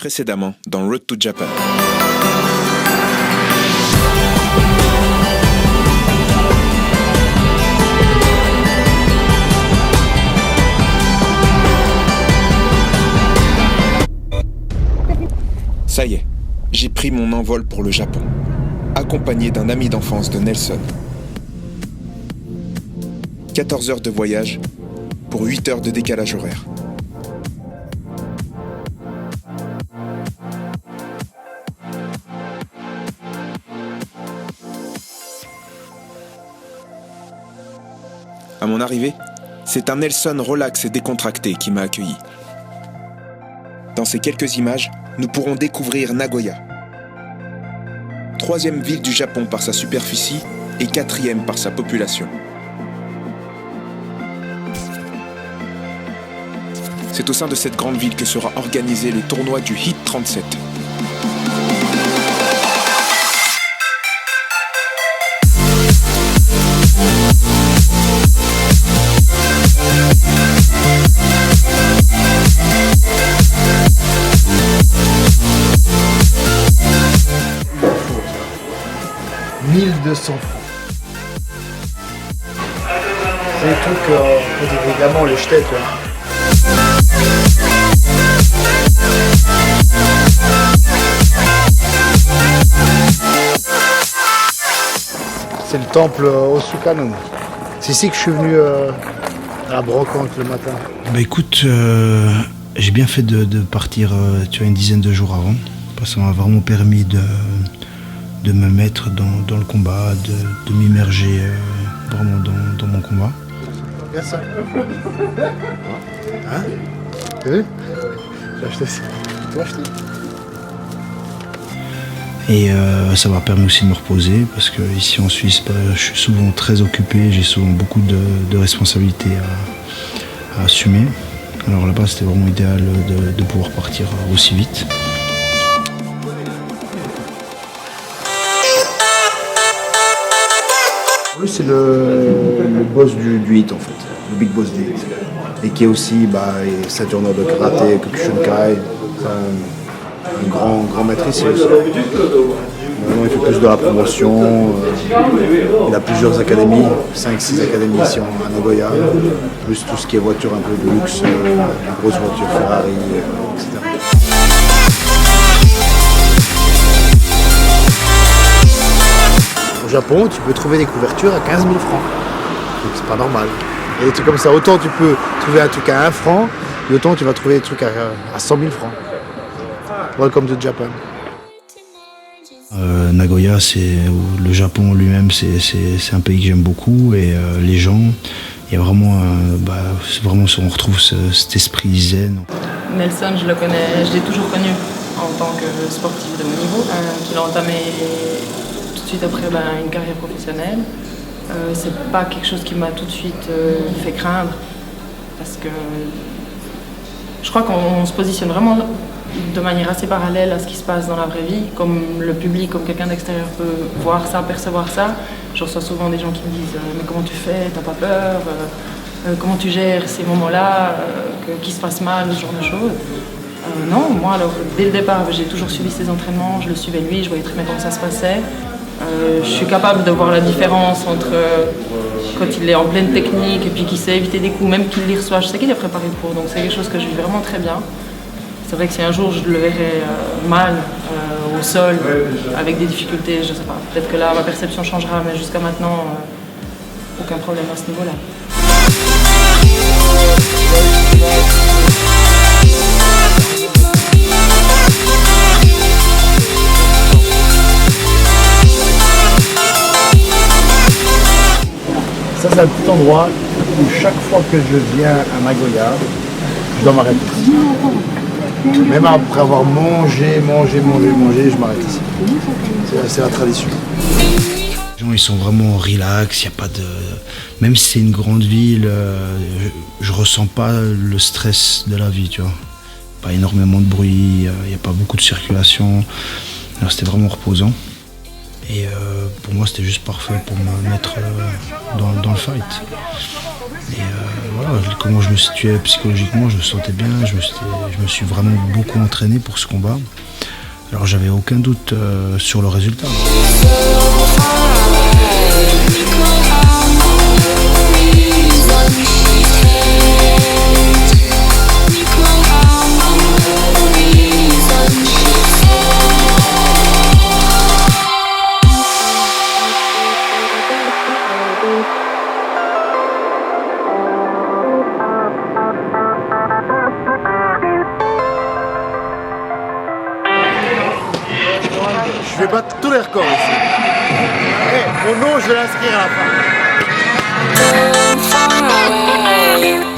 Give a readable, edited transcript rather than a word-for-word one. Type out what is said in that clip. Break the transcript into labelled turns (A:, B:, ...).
A: Précédemment dans Road to Japan. Ça y est, j'ai pris mon envol pour le Japon, accompagné d'un ami d'enfance de Nelson. 14 heures de voyage pour 8 heures de décalage horaire. À mon arrivée, c'est un Nelson relax et décontracté qui m'a accueilli. Dans ces quelques images, nous pourrons découvrir Nagoya. 3e ville du Japon par sa superficie et 4e par sa population. C'est au sein de cette grande ville que sera organisé le tournoi du Hit 37.
B: $1200. C'est des trucs qu'on dit évidemment les jeter, quoi. C'est le temple Osukanon. C'est ici que je suis venu à la brocante le matin.
C: Bah écoute, j'ai bien fait de partir une dizaine de jours avant, parce que ça m'a vraiment permis de me mettre dans le combat, de m'immerger vraiment dans mon combat.
B: Regarde ça. Hein? T'as vu? J'ai acheté ça. Tu l'as acheté?
C: Et ça m'a permis aussi de me reposer, parce que ici en Suisse, je suis souvent très occupé, j'ai souvent beaucoup de responsabilités à assumer. Alors là-bas, c'était vraiment idéal de pouvoir partir aussi vite.
B: Lui, c'est le boss du hit en fait, le big boss du hit. Et qui est aussi ceinture de karaté, Kyokushinkai, un grand maître ici aussi. Maintenant, il fait plus de la promotion, il a plusieurs académies, 5-6 académies ici à Nagoya, plus tout ce qui est voiture un peu de luxe, les grosses voitures Ferrari, etc. Au Japon, tu peux trouver des couvertures à 15 000 francs. Donc c'est pas normal. Et des trucs comme ça, autant tu peux trouver un truc à 1 franc, et autant tu vas trouver des trucs à 100 000 francs. Welcome to Japan.
C: Nagoya, le Japon lui-même, c'est un pays que j'aime beaucoup, et les gens, il y a vraiment, on retrouve cet esprit zen.
D: Nelson, je le connais, je l'ai toujours connu en tant que sportif de haut niveau, qu'il a entamé tout de suite après une carrière professionnelle. C'est pas quelque chose qui m'a tout de suite fait craindre, parce que je crois qu'on se positionne vraiment de manière assez parallèle à ce qui se passe dans la vraie vie, comme le public, comme quelqu'un d'extérieur peut voir ça, percevoir ça. Je reçois souvent des gens qui me disent mais comment tu fais, t'as pas peur, comment tu gères ces moments-là, qu'il se passe mal, ce genre de choses. Non, moi alors dès le départ j'ai toujours suivi ses entraînements, je le suivais lui, je voyais très bien comment ça se passait. Je suis capable de voir la différence entre quand il est en pleine technique et puis qu'il sait éviter des coups, même qu'il les reçoit. Je sais qu'il est préparé pour, donc c'est quelque chose que je vis vraiment très bien. C'est vrai que si un jour je le verrais mal au sol, avec des difficultés, je sais pas, peut-être que là ma perception changera, mais jusqu'à maintenant, aucun problème à ce niveau-là.
B: Ça, c'est un petit endroit où chaque fois que je viens à Nagoya, je dois m'arrêter ici. Même après avoir mangé, je m'arrête ici. C'est la tradition.
C: Les gens, ils sont vraiment relax, y a pas de... Même si c'est une grande ville, je ressens pas le stress de la vie, tu vois. Pas énormément de bruit, il n'y a pas beaucoup de circulation. Alors c'était vraiment reposant. Et pour moi, c'était juste parfait pour me mettre dans le fight. Et voilà, comment je me situais psychologiquement, je me sentais bien, je me suis vraiment beaucoup entraîné pour ce combat. Alors j'avais aucun doute sur le résultat.
E: Je vais battre tous les records ici. Mon nom, je vais l'inscrire à la fin.